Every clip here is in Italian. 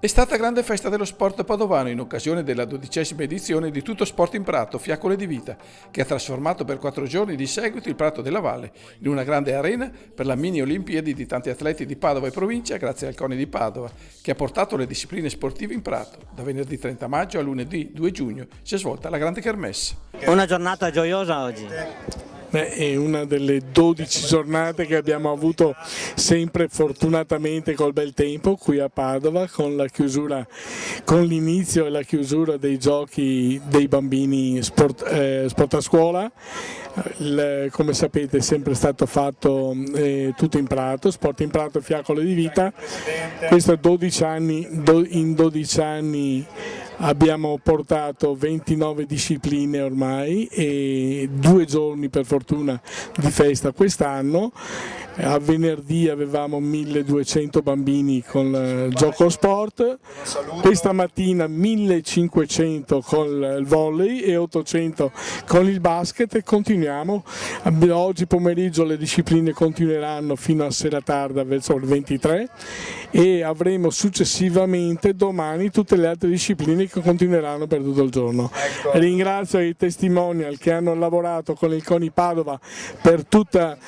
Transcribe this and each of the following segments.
È stata grande festa dello sport padovano in occasione della 12ª edizione di Tutto Sport in Prato, Fiaccole di Vita, che ha trasformato per 4 giorni di seguito il Prato della Valle in una grande arena per la mini Olimpiadi di tanti atleti di Padova e provincia grazie al CONI di Padova, che ha portato le discipline sportive in Prato. Da venerdì 30 maggio a lunedì 2 giugno si è svolta la grande kermesse. Una giornata gioiosa oggi. È una delle 12 giornate che abbiamo avuto sempre fortunatamente col bel tempo qui a Padova, con l'inizio e la chiusura dei giochi dei bambini sport a scuola. Come sapete è sempre stato fatto tutto in Prato, sport in Prato, Fiaccole di Vita. Questo in 12 anni abbiamo portato 29 discipline ormai e 2 giorni per fortuna di festa quest'anno. A venerdì avevamo 1200 bambini con il gioco sport, questa mattina 1500 con il volley e 800 con il basket e continuiamo. Oggi pomeriggio le discipline continueranno fino a sera tarda verso il 23 e avremo successivamente domani tutte le altre discipline che continueranno per tutto il giorno. Ringrazio i testimonial che hanno lavorato con il CONI Padova per tutta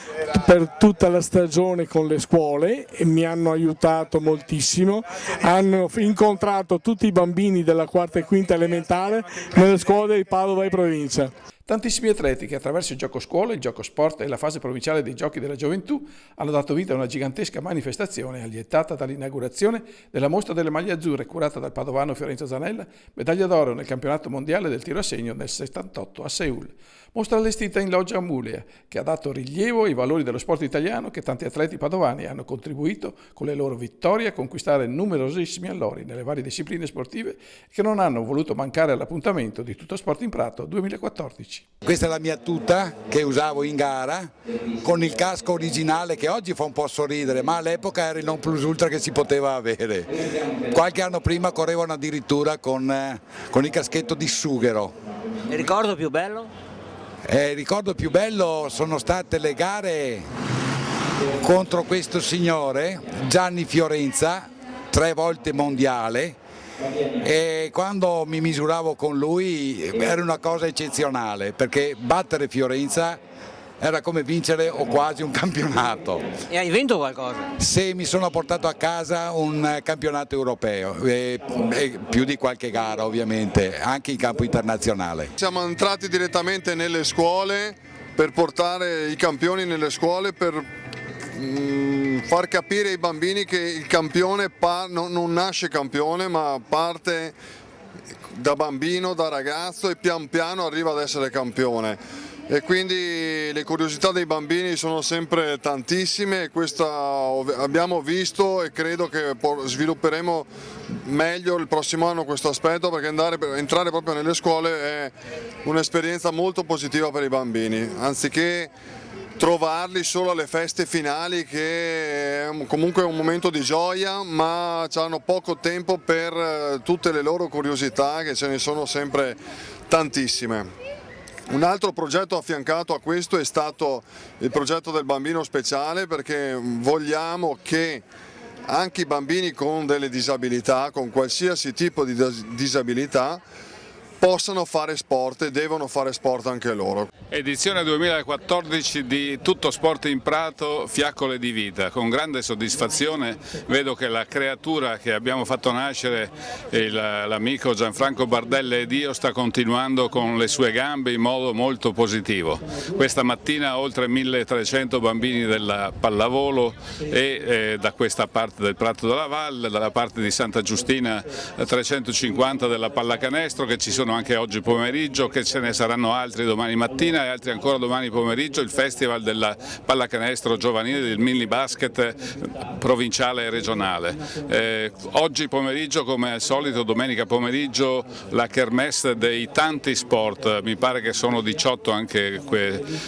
la stagione con le scuole e mi hanno aiutato moltissimo, hanno incontrato tutti i bambini della quarta e quinta elementare nelle scuole di Padova e provincia. Tantissimi atleti che attraverso il gioco scuola, il gioco sport e la fase provinciale dei giochi della gioventù hanno dato vita a una gigantesca manifestazione allietata dall'inaugurazione della mostra delle maglie azzurre curata dal padovano Fiorenzo Zanella, medaglia d'oro nel campionato mondiale del tiro a segno nel 78 a Seul. Mostra allestita in loggia Amulea, che ha dato rilievo ai valori dello sport italiano che tanti atleti padovani hanno contribuito con le loro vittorie a conquistare numerosissimi allori nelle varie discipline sportive e che non hanno voluto mancare all'appuntamento di Tutto Sport in Prato 2014. Questa è la mia tuta che usavo in gara con il casco originale che oggi fa un po' sorridere, ma all'epoca era il non plus ultra che si poteva avere. Qualche anno prima correvano addirittura con il caschetto di sughero. Il ricordo più bello? Il ricordo più bello sono state le gare contro questo signore, Gianni Fiorenza, 3 volte mondiale. E quando mi misuravo con lui era una cosa eccezionale perché battere Fiorenza era come vincere o quasi un campionato. E hai vinto qualcosa? Sì, mi sono portato a casa un campionato europeo e più di qualche gara ovviamente, anche in campo internazionale. Siamo entrati direttamente nelle scuole per portare i campioni nelle scuole per far capire ai bambini che il campione non nasce campione ma parte da bambino, da ragazzo e pian piano arriva ad essere campione. E quindi le curiosità dei bambini sono sempre tantissime e questa abbiamo visto e credo che svilupperemo meglio il prossimo anno questo aspetto perché entrare proprio nelle scuole è un'esperienza molto positiva per i bambini, anziché trovarli solo alle feste finali che comunque è un momento di gioia ma hanno poco tempo per tutte le loro curiosità che ce ne sono sempre tantissime. Un altro progetto affiancato a questo è stato il progetto del bambino speciale perché vogliamo che anche i bambini con delle disabilità, con qualsiasi tipo di disabilità, possano fare sport e devono fare sport anche loro. Edizione 2014 di Tutto Sport in Prato, Fiaccole di Vita. Con grande soddisfazione vedo che la creatura che abbiamo fatto nascere, l'amico Gianfranco Bardella ed io, sta continuando con le sue gambe in modo molto positivo. Questa mattina oltre 1300 bambini della pallavolo e da questa parte del Prato della Valle, dalla parte di Santa Giustina 350 della pallacanestro, che ci sono anche oggi pomeriggio, che ce ne saranno altri domani mattina e altri ancora domani pomeriggio, il festival della pallacanestro giovanile, del mini basket provinciale e regionale. Oggi pomeriggio, come al solito domenica pomeriggio, la kermesse dei tanti sport, mi pare che sono 18 anche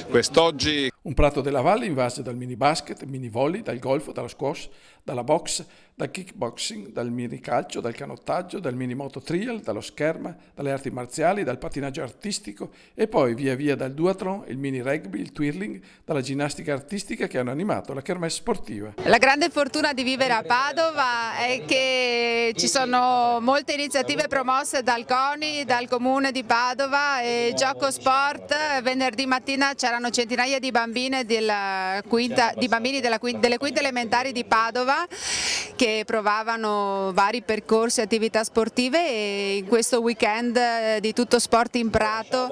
quest'oggi. Un Prato della Valle invaso dal mini basket, mini volley, dal golf, dallo squash, dalla box, dal kickboxing, dal mini calcio, dal canottaggio, dal mini moto trial, dallo scherma, dalle arti marziali, dal pattinaggio artistico e poi via via dal duathlon, il mini rugby, il twirling, dalla ginnastica artistica che hanno animato la kermesse sportiva. La grande fortuna di vivere a Padova è che ci sono molte iniziative promosse dal CONI, dal Comune di Padova e Gioco Sport. Venerdì mattina c'erano centinaia di bambine delle quinte elementari di Padova che provavano vari percorsi e attività sportive e in questo weekend di Tutto Sport in Prato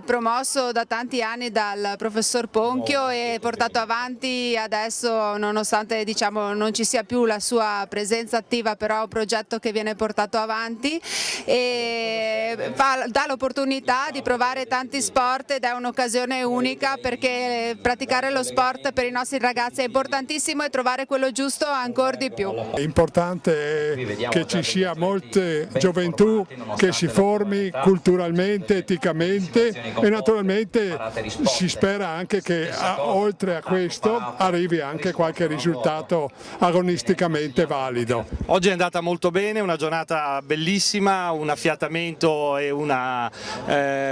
promosso da tanti anni dal professor Ponchio e portato avanti adesso, nonostante non ci sia più la sua presenza attiva, però è un progetto che viene portato avanti e dà l'opportunità di provare tanti sport ed è un'occasione unica perché praticare lo sport per i nostri ragazzi è importantissimo e trovare quello giusto ancora di più. È importante che ci sia molte gioventù che si formi culturalmente, eticamente e naturalmente si spera anche che oltre a questo arrivi anche qualche risultato agonisticamente valido. Oggi è andata molto bene, una giornata bellissima, un affiatamento e una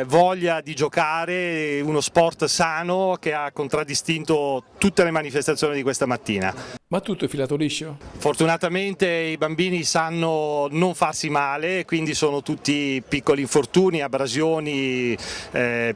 voglia di giocare, uno sport sano che ha contraddistinto tutte le manifestazioni di questa mattina. Ma tutto è filato liscio? Fortunatamente i bambini sanno non farsi male, quindi sono tutti piccoli infortuni, abrasioni,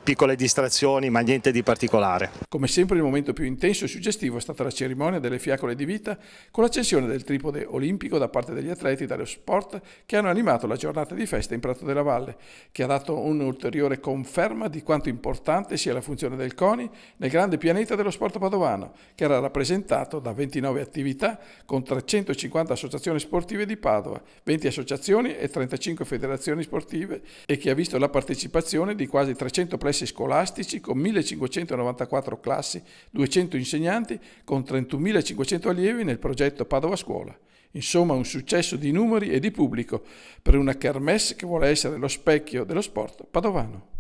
piccole distrazioni, ma niente di particolare. Come sempre il momento più intenso e suggestivo è stata la cerimonia delle fiacole di vita con l'accensione del tripode olimpico da parte degli atleti dello sport che hanno animato la giornata di festa in Prato della Valle, che ha dato un'ulteriore conferma di quanto importante sia la funzione del CONI nel grande pianeta dello sport padovano, che era rappresentato da 29 attività con 350 associazioni sportive di Padova, 20 associazioni e 35 federazioni sportive e che ha visto la partecipazione di quasi 300 plessi scolastici con 1594 classi, 200 insegnanti con 31.500 allievi nel progetto Padova Scuola. Insomma un successo di numeri e di pubblico per una kermesse che vuole essere lo specchio dello sport padovano.